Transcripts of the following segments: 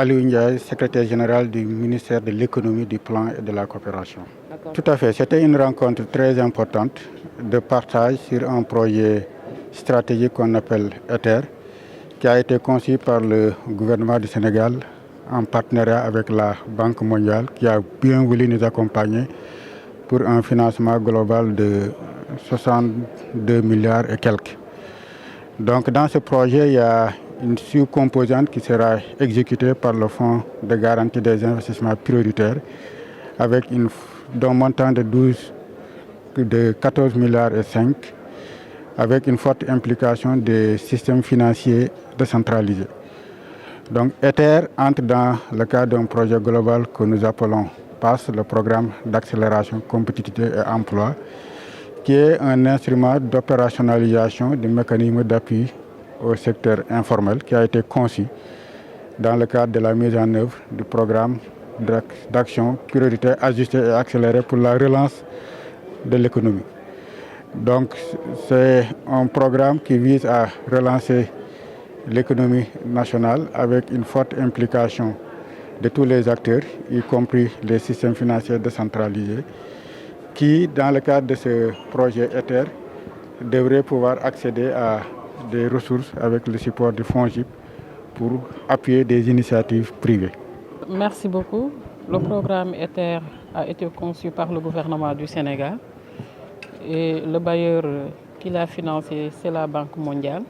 Aliou Ndiaye, secrétaire général du ministère de l'économie, du plan et de la coopération. Tout à fait, c'était une rencontre très importante de partage sur un projet stratégique qu'on appelle ETER, qui a été conçu par le gouvernement du Sénégal en partenariat avec la Banque mondiale, qui a bien voulu nous accompagner pour un financement global de 62 milliards et quelques. Donc dans ce projet, il y a une sous-composante qui sera exécutée par le Fonds de garantie des investissements prioritaires avec d'un montant de 14 milliards et 5, avec une forte implication des systèmes financiers décentralisés. Donc ETER entre dans le cadre d'un projet global que nous appelons PASS, le programme d'accélération, compétitivité et emploi, qui est un instrument d'opérationnalisation du mécanisme d'appui au secteur informel qui a été conçu dans le cadre de la mise en œuvre du programme d'action prioritaire ajustée et accélérée pour la relance de l'économie. Donc c'est un programme qui vise à relancer l'économie nationale avec une forte implication de tous les acteurs, y compris les systèmes financiers décentralisés, qui, dans le cadre de ce projet ETER, devraient pouvoir accéder à des ressources avec le support du FONGIP pour appuyer des initiatives privées. Merci beaucoup. Le programme ETER a été conçu par le gouvernement du Sénégal et le bailleur qui l'a financé, c'est la Banque mondiale.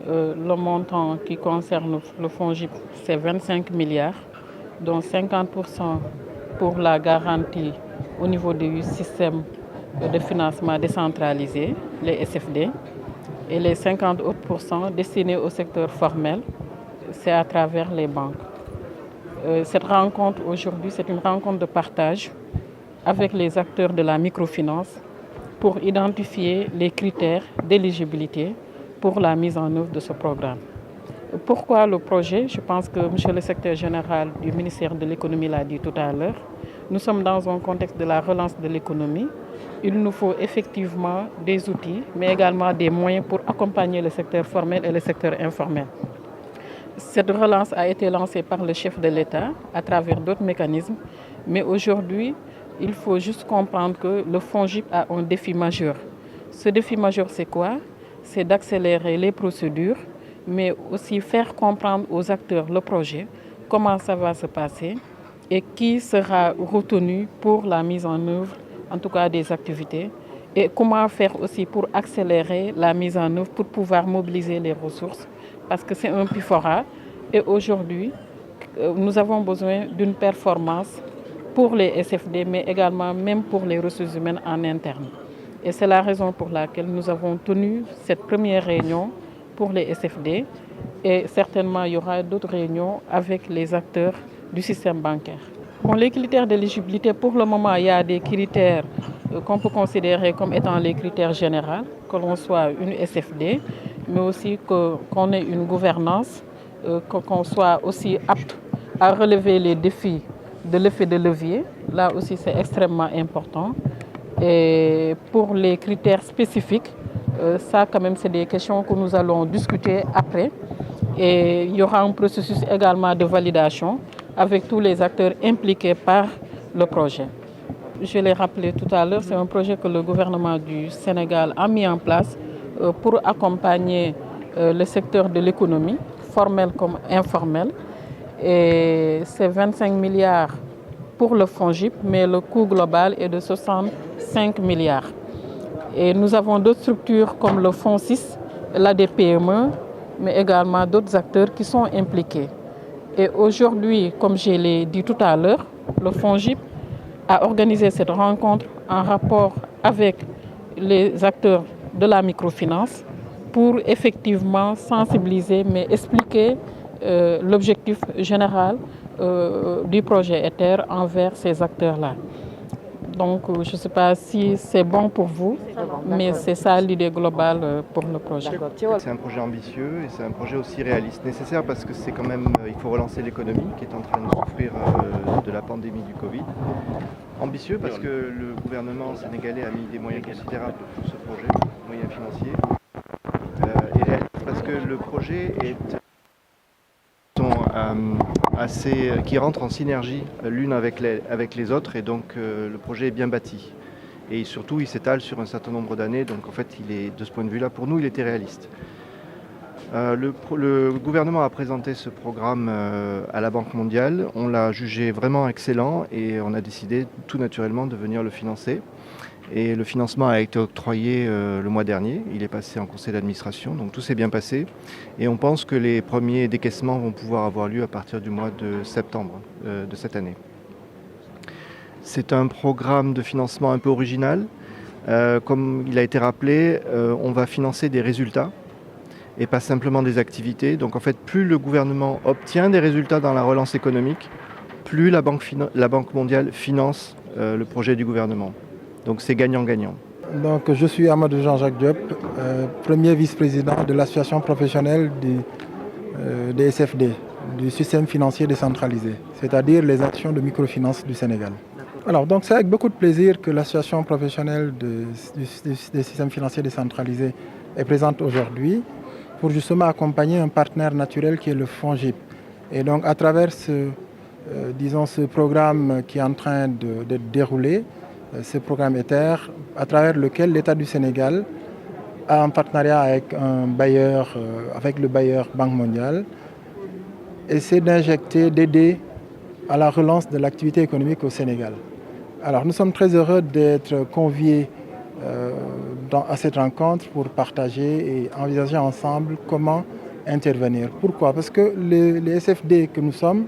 Le montant qui concerne le FONGIP, c'est 25 milliards, dont 50% pour la garantie au niveau du système de financement décentralisé, les SFD, et les 50 autres % destinés au secteur formel, c'est à travers les banques. Cette rencontre aujourd'hui, c'est une rencontre de partage avec les acteurs de la microfinance pour identifier les critères d'éligibilité pour la mise en œuvre de ce programme. Pourquoi le projet? Je pense que M. le secrétaire général du ministère de l'économie l'a dit tout à l'heure. Nous sommes dans un contexte de la relance de l'économie. Il nous faut effectivement des outils, mais également des moyens pour accompagner le secteur formel et le secteur informel. Cette relance a été lancée par le chef de l'État à travers d'autres mécanismes, mais aujourd'hui, il faut juste comprendre que le FONGIP a un défi majeur. Ce défi majeur, c'est quoi? C'est d'accélérer les procédures, mais aussi faire comprendre aux acteurs le projet, comment ça va se passer et qui sera retenu pour la mise en œuvre, en tout cas des activités, et comment faire aussi pour accélérer la mise en œuvre, pour pouvoir mobiliser les ressources, parce que c'est un PIFORA. Et aujourd'hui, nous avons besoin d'une performance pour les SFD, mais également même pour les ressources humaines en interne. Et c'est la raison pour laquelle nous avons tenu cette première réunion pour les SFD et certainement il y aura d'autres réunions avec les acteurs du système bancaire. Bon, les critères d'éligibilité, pour le moment, il y a des critères qu'on peut considérer comme étant les critères généraux, que l'on soit une SFD, mais aussi qu'on ait une gouvernance, qu'on soit aussi apte à relever les défis de l'effet de levier. Là aussi, c'est extrêmement important. Et pour les critères spécifiques, ça quand même c'est des questions que nous allons discuter après. Et il y aura un processus également de validation avec tous les acteurs impliqués par le projet. Je l'ai rappelé tout à l'heure, c'est un projet que le gouvernement du Sénégal a mis en place pour accompagner le secteur de l'économie, formel comme informel. Et c'est 25 milliards pour le FONGIP, mais le coût global est de 65 milliards. Et nous avons d'autres structures comme le Fonds 6, l'ADPME, mais également d'autres acteurs qui sont impliqués. Et aujourd'hui, comme je l'ai dit tout à l'heure, le FONGIP a organisé cette rencontre en rapport avec les acteurs de la microfinance pour effectivement sensibiliser, mais expliquer l'objectif général du projet ETER envers ces acteurs-là. Donc, je ne sais pas si c'est bon pour vous, mais c'est ça l'idée globale pour le projet. C'est un projet ambitieux et c'est un projet aussi réaliste, nécessaire parce que c'est quand même, il faut relancer l'économie qui est en train de souffrir de la pandémie du Covid. Ambitieux parce que le gouvernement sénégalais a mis des moyens considérables pour ce projet, moyens financiers. Et réaliste parce que le projet est qui rentrent en synergie l'une avec les autres, et donc le projet est bien bâti. Et surtout, il s'étale sur un certain nombre d'années, donc en fait, de ce point de vue-là, pour nous, il était réaliste. Le gouvernement a présenté ce programme à la Banque mondiale. On l'a jugé vraiment excellent et on a décidé tout naturellement de venir le financer. Et le financement a été octroyé le mois dernier. Il est passé en conseil d'administration, donc tout s'est bien passé. Et on pense que les premiers décaissements vont pouvoir avoir lieu à partir du mois de septembre de cette année. C'est un programme de financement un peu original. Comme il a été rappelé, on va financer des résultats et pas simplement des activités. Donc en fait, plus le gouvernement obtient des résultats dans la relance économique, plus la Banque mondiale finance le projet du gouvernement. Donc c'est gagnant-gagnant. Donc je suis Amadou Jean-Jacques Diop, premier vice-président de l'association professionnelle des SFD, du système financier décentralisé, c'est-à-dire les actions de microfinance du Sénégal. Alors donc c'est avec beaucoup de plaisir que l'association professionnelle des systèmes financiers décentralisés est présente aujourd'hui, pour justement accompagner un partenaire naturel qui est le FONGIP. Et donc à travers ce programme qui est en train d'être déroulé, ce programme Ether, à travers lequel l'État du Sénégal a un partenariat avec avec le bailleur Banque mondiale, essaie d'aider à la relance de l'activité économique au Sénégal. Alors nous sommes très heureux d'être conviés à cette rencontre pour partager et envisager ensemble comment intervenir. Pourquoi? Parce que les SFD que nous sommes,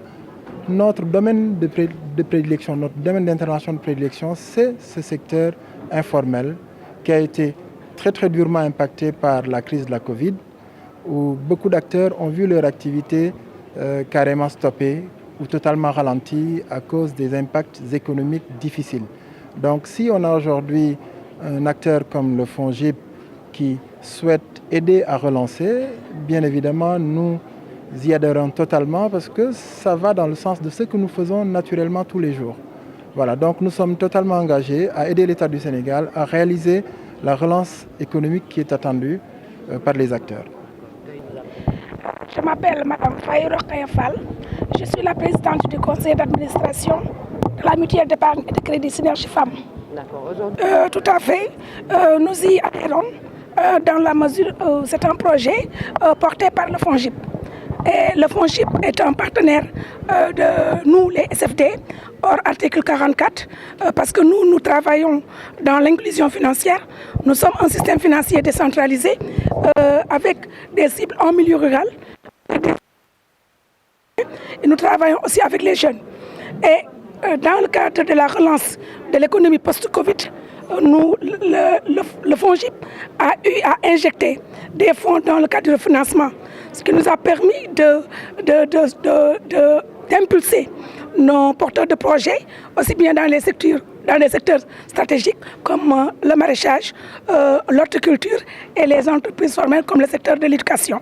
notre domaine de prédilection, notre domaine d'intervention de prédilection, c'est ce secteur informel qui a été très très durement impacté par la crise de la Covid, où beaucoup d'acteurs ont vu leur activité carrément stoppée ou totalement ralentie à cause des impacts économiques difficiles. Donc si on a aujourd'hui un acteur comme le FONGIP qui souhaite aider à relancer, bien évidemment, nous y adhérons totalement parce que ça va dans le sens de ce que nous faisons naturellement tous les jours. Voilà, donc nous sommes totalement engagés à aider l'État du Sénégal à réaliser la relance économique qui est attendue par les acteurs. Je m'appelle Mme Faye Rokhaya Fall. Je suis la présidente du conseil d'administration de la mutuelle d'épargne et de crédit Synergie Femmes. Tout à fait. Nous y adhérons dans la mesure où c'est un projet porté par le FONGIP. Et le FONGIP est un partenaire de nous, les SFD, hors article 44, parce que nous travaillons dans l'inclusion financière. Nous sommes un système financier décentralisé avec des cibles en milieu rural. Et nous travaillons aussi avec les jeunes. Et dans le cadre de la relance de l'économie post-Covid, le FONGIP a eu à injecter des fonds dans le cadre de financement, ce qui nous a permis d'impulser nos porteurs de projets, aussi bien dans les secteurs stratégiques comme le maraîchage, l'horticulture et les entreprises formelles comme le secteur de l'éducation.